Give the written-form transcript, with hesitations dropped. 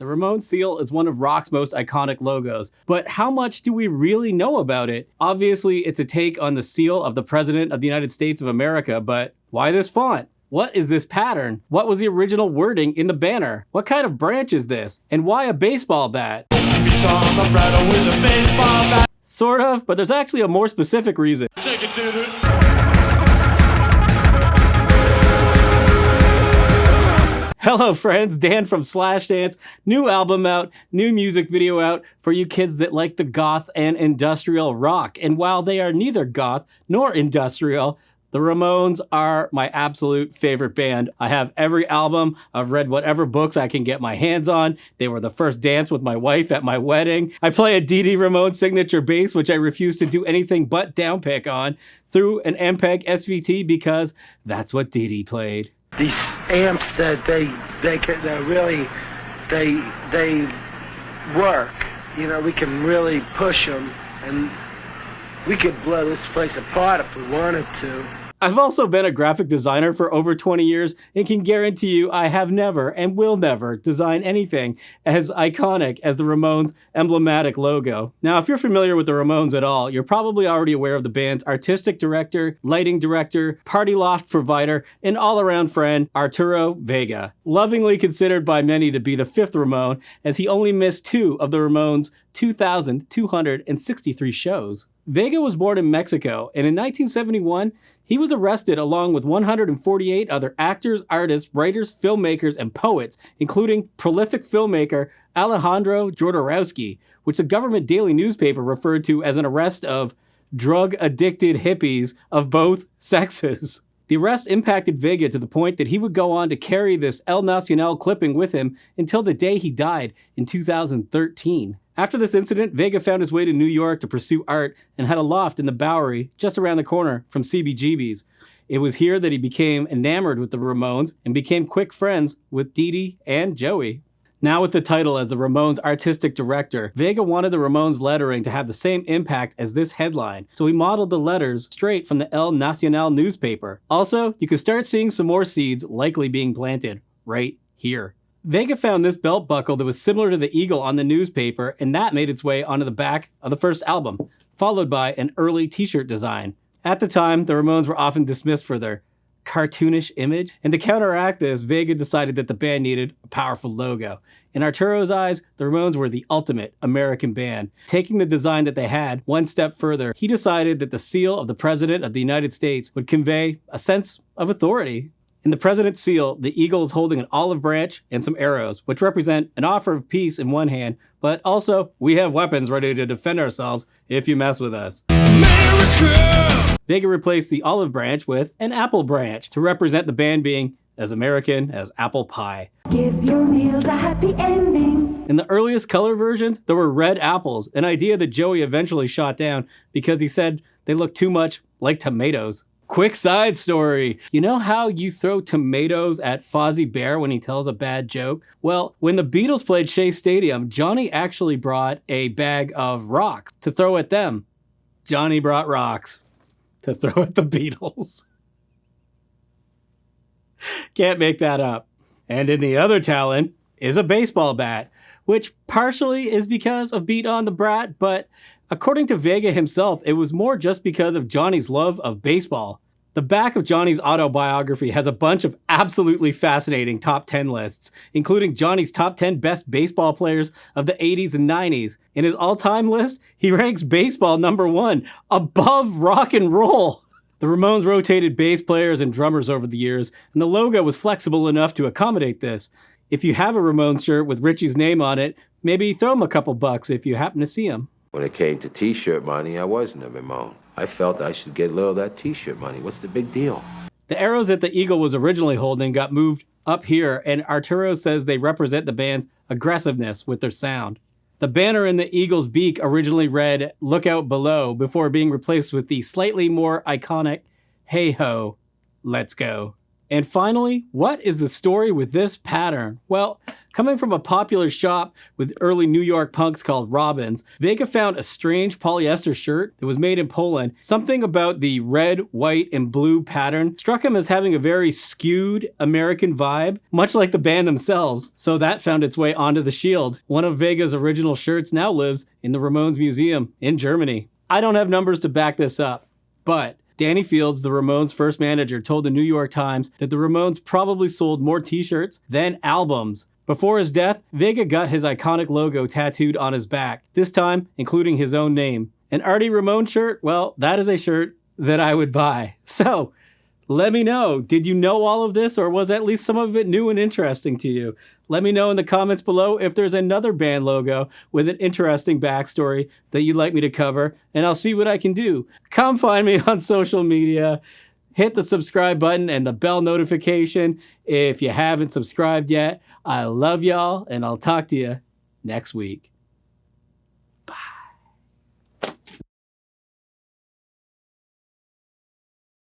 The Ramones seal is one of rock's most iconic logos, but how much do we really know about it? Obviously, it's a take on the seal of the President of the United States of America, but why this font? What is this pattern? What was the original wording in the banner? What kind of branch is this? And why a baseball bat? It's on the bridle with a baseball bat. Sort of, but there's actually a more specific reason. Take it to the... Hello friends, Dan from Slashdance. New album out, new music video out for you kids that like the goth and industrial rock. And while they are neither goth nor industrial, the Ramones are my absolute favorite band. I have every album. I've read whatever books I can get my hands on. They were the first dance with my wife at my wedding. I play a Dee Dee Ramone signature bass, which I refuse to do anything but downpick on, through an MPEG SVT because that's what Dee Dee played. These amps that they work. You know, we can really push them, and we could blow this place apart if we wanted to. I've also been a graphic designer for over 20 years and can guarantee you I have never and will never design anything as iconic as the Ramones' emblematic logo. Now, if you're familiar with the Ramones at all, you're probably already aware of the band's artistic director, lighting director, party loft provider, and all-around friend, Arturo Vega. Lovingly considered by many to be the fifth Ramone, as he only missed 2 of the Ramones' 2,263 shows. Vega was born in Mexico, and in 1971, he was arrested along with 148 other actors, artists, writers, filmmakers, and poets, including prolific filmmaker Alejandro Jodorowsky, which the government daily newspaper referred to as an arrest of drug-addicted hippies of both sexes. The arrest impacted Vega to the point that he would go on to carry this El Nacional clipping with him until the day he died in 2013. After this incident, Vega found his way to New York to pursue art and had a loft in the Bowery just around the corner from CBGB's. It was here that he became enamored with the Ramones and became quick friends with Dee Dee and Joey. Now with the title as the Ramones artistic director, Vega wanted the Ramones lettering to have the same impact as this headline, so he modeled the letters straight from the El Nacional newspaper. Also, you can start seeing some more seeds likely being planted right here. Vega found this belt buckle that was similar to the eagle on the newspaper, and that made its way onto the back of the first album, followed by an early t-shirt design. At the time, the Ramones were often dismissed for their cartoonish image, and to counteract this, Vega decided that the band needed a powerful logo. In Arturo's eyes, the Ramones were the ultimate American band. Taking the design that they had one step further, he decided that the seal of the President of the United States would convey a sense of authority. In the President's seal, the eagle is holding an olive branch and some arrows, which represent an offer of peace in one hand, but also, we have weapons ready to defend ourselves if you mess with us. America! Vega replaced the olive branch with an apple branch to represent the band being as American as apple pie. Give your meals a happy ending. In the earliest color versions, there were red apples, an idea that Joey eventually shot down because he said they looked too much like tomatoes. Quick side story. You know how you throw tomatoes at Fozzie Bear when he tells a bad joke? Well, when the Beatles played Shea Stadium, Johnny actually brought a bag of rocks to throw at them. Johnny brought rocks to throw at the Beatles. Can't make that up. And in the other talent is a baseball bat, which partially is because of Beat on the Brat, but according to Vega himself, it was more just because of Johnny's love of baseball. The back of Johnny's autobiography has a bunch of absolutely fascinating top 10 lists, including Johnny's top 10 best baseball players of the 80s and 90s. In his all-time list, he ranks baseball number 1, above rock and roll. The Ramones rotated bass players and drummers over the years, and the logo was flexible enough to accommodate this. If you have a Ramones shirt with Richie's name on it, maybe throw him a couple bucks if you happen to see him. When it came to t-shirt money, I wasn't a Ramone. I felt I should get a little of that t-shirt money. What's the big deal? The arrows that the eagle was originally holding got moved up here, and Arturo says they represent the band's aggressiveness with their sound. The banner in the eagle's beak originally read, "Look out below," before being replaced with the slightly more iconic, "Hey ho, let's go." And finally, what is the story with this pattern? Well, coming from a popular shop with early New York punks called Robins, Vega found a strange polyester shirt that was made in Poland. Something about the red, white, and blue pattern struck him as having a very skewed American vibe, much like the band themselves. So that found its way onto the Shield. One of Vega's original shirts now lives in the Ramones Museum in Germany. I don't have numbers to back this up, but Danny Fields, the Ramones' first manager, told the New York Times that the Ramones probably sold more t-shirts than albums. Before his death, Vega got his iconic logo tattooed on his back, this time including his own name. An Artie Ramone shirt? Well, that is a shirt that I would buy. So, let me know, did you know all of this, or was at least some of it new and interesting to you? Let me know in the comments below if there's another band logo with an interesting backstory that you'd like me to cover, and I'll see what I can do. Come find me on social media. Hit the subscribe button and the bell notification if you haven't subscribed yet. I love y'all, and I'll talk to you next week.